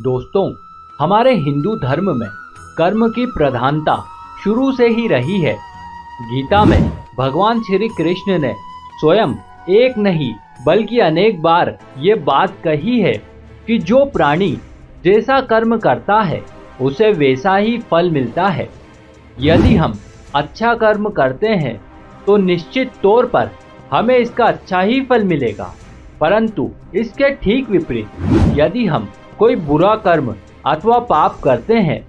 दोस्तों, हमारे हिंदू धर्म में कर्म की प्रधानता शुरू से ही रही है। गीता में भगवान श्री कृष्ण ने स्वयं एक नहीं बल्कि अनेक बार ये बात कही है कि जो प्राणी जैसा कर्म करता है उसे वैसा ही फल मिलता है। यदि हम अच्छा कर्म करते हैं तो निश्चित तौर पर हमें इसका अच्छा ही फल मिलेगा, परंतु इसके ठीक विपरीत यदि हम कोई बुरा कर्म अथवा पाप करते हैं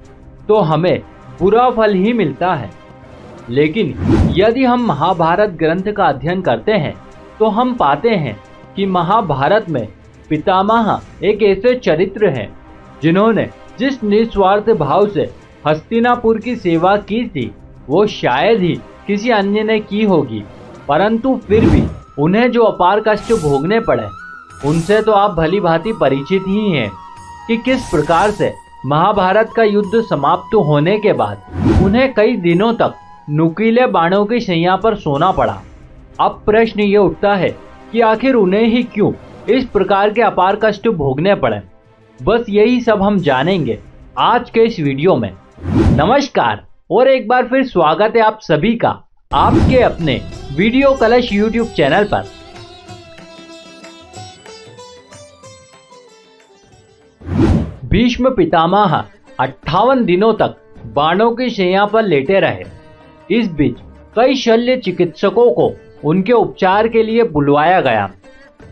तो हमें बुरा फल ही मिलता है। लेकिन यदि हम महाभारत ग्रंथ का अध्ययन करते हैं तो हम पाते हैं कि महाभारत में पितामह एक ऐसे चरित्र हैं जिन्होंने जिस निस्वार्थ भाव से हस्तिनापुर की सेवा की थी वो शायद ही किसी अन्य ने की होगी, परंतु फिर भी उन्हें जो अपार कष्ट भोगने पड़े उनसे तो आप भली भांति परिचित ही हैं कि किस प्रकार से महाभारत का युद्ध समाप्त होने के बाद उन्हें कई दिनों तक नुकीले बाणों की शैया पर सोना पड़ा। अब प्रश्न ये उठता है कि आखिर उन्हें ही क्यों इस प्रकार के अपार कष्ट भोगने पड़े। बस यही सब हम जानेंगे आज के इस वीडियो में। नमस्कार और एक बार फिर स्वागत है आप सभी का आपके अपने वीडियो कलश यूट्यूब चैनल पर। भीष्म पितामह 58 दिनों तक बाणों की शैया पर लेटे रहे। इस बीच कई शल्य चिकित्सकों को उनके उपचार के लिए बुलवाया गया,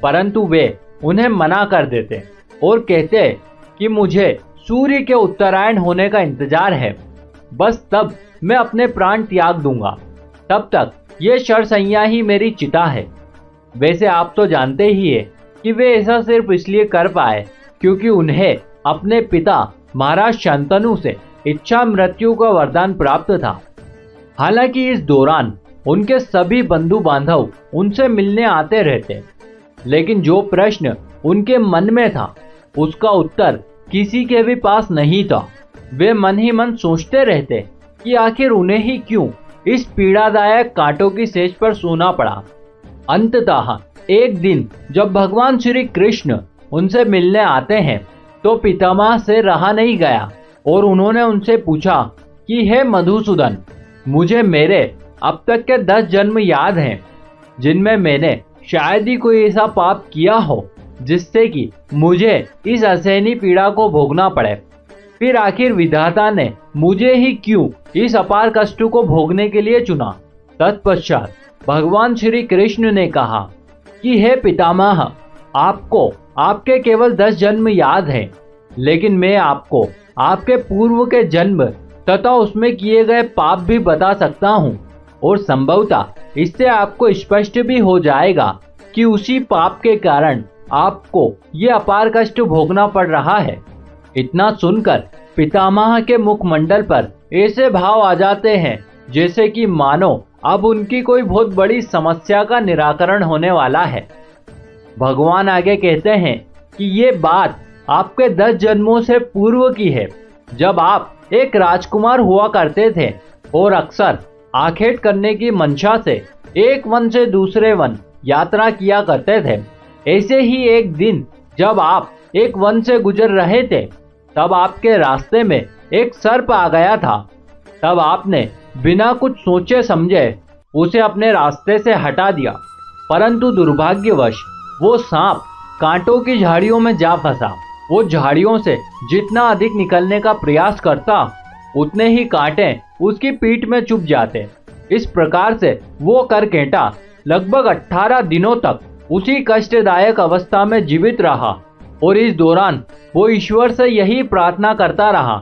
परंतु वे उन्हें मना कर देते और कहते कि मुझे सूर्य के उत्तरायण होने का इंतजार है, बस तब मैं अपने प्राण त्याग दूंगा, तब तक ये शरसैया ही मेरी चिता है। वैसे आप तो जानते ही है कि वे ऐसा सिर्फ इसलिए कर पाए क्योंकि उन्हें अपने पिता महाराज शंतनु से इच्छा मृत्यु का वरदान प्राप्त था। हालांकि इस दौरान उनके सभी बंधु बांधव उनसे मिलने आते रहते, लेकिन जो प्रश्न उनके मन में था उसका उत्तर किसी के भी पास नहीं था। वे मन ही मन सोचते रहते कि आखिर उन्हें ही क्यों इस पीड़ादायक कांटों की सेज पर सोना पड़ा। अंततः एक दिन जब भगवान श्री कृष्ण उनसे मिलने आते हैं तो पितामह से रहा नहीं गया और उन्होंने उनसे पूछा कि हे मधुसूदन, मुझे मेरे अब तक के 10 जन्म याद हैं जिनमें मैंने शायद ही कोई ऐसा पाप किया हो जिससे कि मुझे इस असहनीय पीड़ा को भोगना पड़े। फिर आखिर विधाता ने मुझे ही क्यों इस अपार कष्ट को भोगने के लिए चुना। तत्पश्चात भगवान श्री कृष्ण ने कहा कि हे पितामह, आपको आपके केवल 10 जन्म याद हैं, लेकिन मैं आपको आपके पूर्व के जन्म तथा उसमें किए गए पाप भी बता सकता हूँ और संभवतः इससे आपको स्पष्ट भी हो जाएगा कि उसी पाप के कारण आपको ये अपार कष्ट भोगना पड़ रहा है। इतना सुनकर पितामह के मुखमंडल पर ऐसे भाव आ जाते हैं जैसे कि मानो अब उनकी कोई बहुत बड़ी समस्या का निराकरण होने वाला है। भगवान आगे कहते हैं कि ये बात आपके 10 जन्मों से पूर्व की है, जब आप एक राजकुमार हुआ करते थे और अक्सर आखेट करने की मंशा से एक वन से दूसरे वन यात्रा किया करते थे। ऐसे ही एक दिन जब आप एक वन से गुजर रहे थे तब आपके रास्ते में एक सर्प आ गया था। तब आपने बिना कुछ सोचे समझे उसे अपने रास्ते से हटा दिया, परंतु दुर्भाग्यवश वो सांप कांटों की झाड़ियों में जा फंसा। वो झाड़ियों से जितना अधिक निकलने का प्रयास करता उतने ही कांटे उसकी पीठ में चुभ जाते। इस प्रकार से वो करकेटा लगभग 18 दिनों तक उसी कष्टदायक अवस्था में जीवित रहा और इस दौरान वो ईश्वर से यही प्रार्थना करता रहा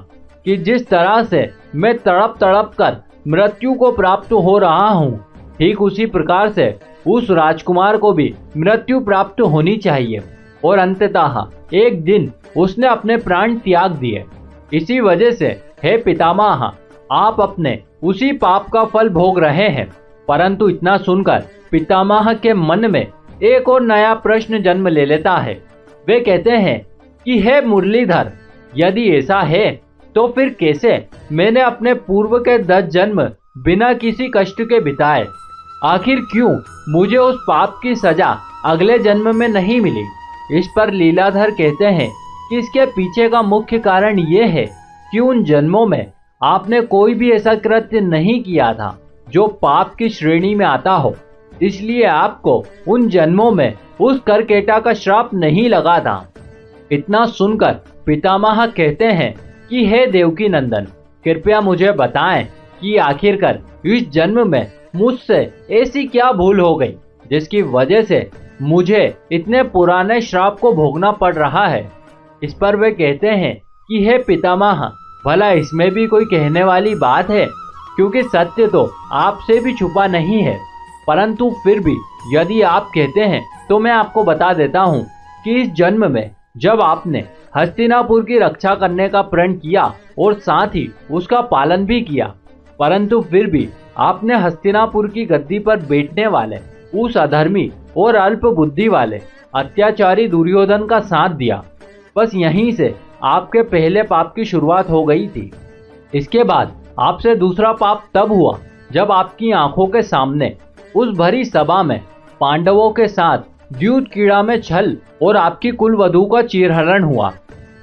कि जिस तरह से मैं तड़प तड़प कर मृत्यु को प्राप्त हो रहा हूँ, ठीक उसी प्रकार से उस राजकुमार को भी मृत्यु प्राप्त होनी चाहिए। और अंततः एक दिन उसने अपने प्राण त्याग दिए। इसी वजह से हे पितामह, आप अपने उसी पाप का फल भोग रहे हैं। परंतु इतना सुनकर पितामह के मन में एक और नया प्रश्न जन्म ले लेता है। वे कहते हैं कि हे मुरलीधर, यदि ऐसा है तो फिर कैसे मैंने अपने पूर्व के 10 जन्म बिना किसी कष्ट के बिताए? आखिर क्यों मुझे उस पाप की सजा अगले जन्म में नहीं मिली? इस पर लीलाधर कहते हैं कि इसके पीछे का मुख्य कारण ये है कि उन जन्मों में आपने कोई भी ऐसा कृत्य नहीं किया था जो पाप की श्रेणी में आता हो, इसलिए आपको उन जन्मों में उस करकेटा का श्राप नहीं लगा था। इतना सुनकर पितामह कहते हैं कि हे देवकी नंदन, कृपया मुझे बताएं कि आखिरकार इस जन्म में मुझसे ऐसी क्या भूल हो गई जिसकी वजह से मुझे इतने पुराने श्राप को भोगना पड़ रहा है। इस पर वे कहते हैं कि हे पितामह, भला इसमें भी कोई कहने वाली बात है, क्योंकि सत्य तो आपसे भी छुपा नहीं है। परंतु फिर भी यदि आप कहते हैं तो मैं आपको बता देता हूँ कि इस जन्म में जब आपने हस्तिनापुर की रक्षा करने का प्रण किया और साथ ही उसका पालन भी किया, परंतु फिर भी आपने हस्तिनापुर की गद्दी पर बैठने वाले उस अधर्मी और अल्प बुद्धि वाले अत्याचारी दुर्योधन का साथ दिया। बस यहीं से आपके पहले पाप की शुरुआत हो गई थी। इसके बाद आपसे दूसरा पाप तब हुआ जब आपकी आंखों के सामने उस भरी सभा में पांडवों के साथ द्यूत कीड़ा में छल और आपकी कुलवधू का चीरहरण हुआ।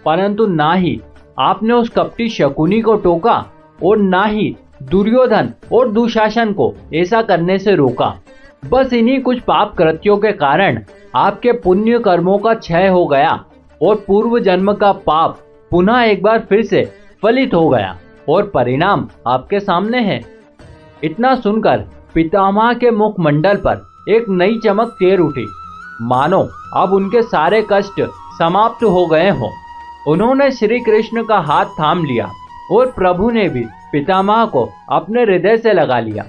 परंतु ना ही आपने उस कपटी शकुनी को टोका और ना ही दुर्योधन और दुशासन को ऐसा करने से रोका। बस इन्हीं कुछ पाप कृत्यों के कारण आपके पुण्य कर्मों का क्षय हो गया और पूर्व जन्म का पाप पुनः एक बार फिर से फलित हो गया और परिणाम आपके सामने है। इतना सुनकर पितामह के मुखमंडल पर एक नई चमक तेर उठी, मानो अब उनके सारे कष्ट समाप्त हो गए हों। उन्होंने श्री कृष्ण का हाथ थाम लिया और प्रभु ने भी पितामह को अपने हृदय से लगा लिया।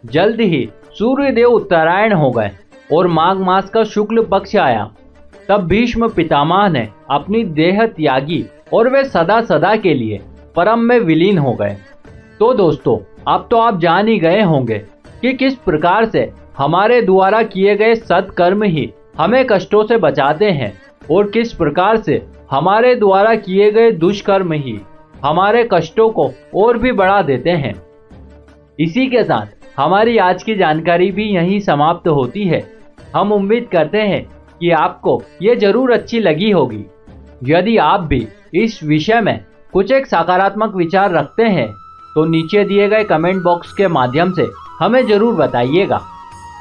जल्द ही सूर्यदेव उत्तरायण हो गए और माघ मास का शुक्ल पक्ष आया। तब भीष्म पितामह ने अपनी देह त्यागी और वे सदा सदा के लिए परम में विलीन हो गए। तो दोस्तों, अब तो आप जान ही गए होंगे कि किस प्रकार से हमारे द्वारा किए गए सत्कर्म ही हमें कष्टों से बचाते हैं और किस प्रकार से हमारे द्वारा किए गए दुष्कर्म ही हमारे कष्टों को और भी बढ़ा देते हैं। इसी के साथ हमारी आज की जानकारी भी यहीं समाप्त होती है। हम उम्मीद करते हैं कि आपको ये जरूर अच्छी लगी होगी। यदि आप भी इस विषय में कुछ एक सकारात्मक विचार रखते हैं तो नीचे दिए गए कमेंट बॉक्स के माध्यम से हमें जरूर बताइएगा।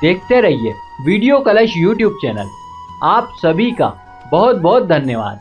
देखते रहिए वीडियो कलश यूट्यूब चैनल। आप सभी का बहुत बहुत धन्यवाद।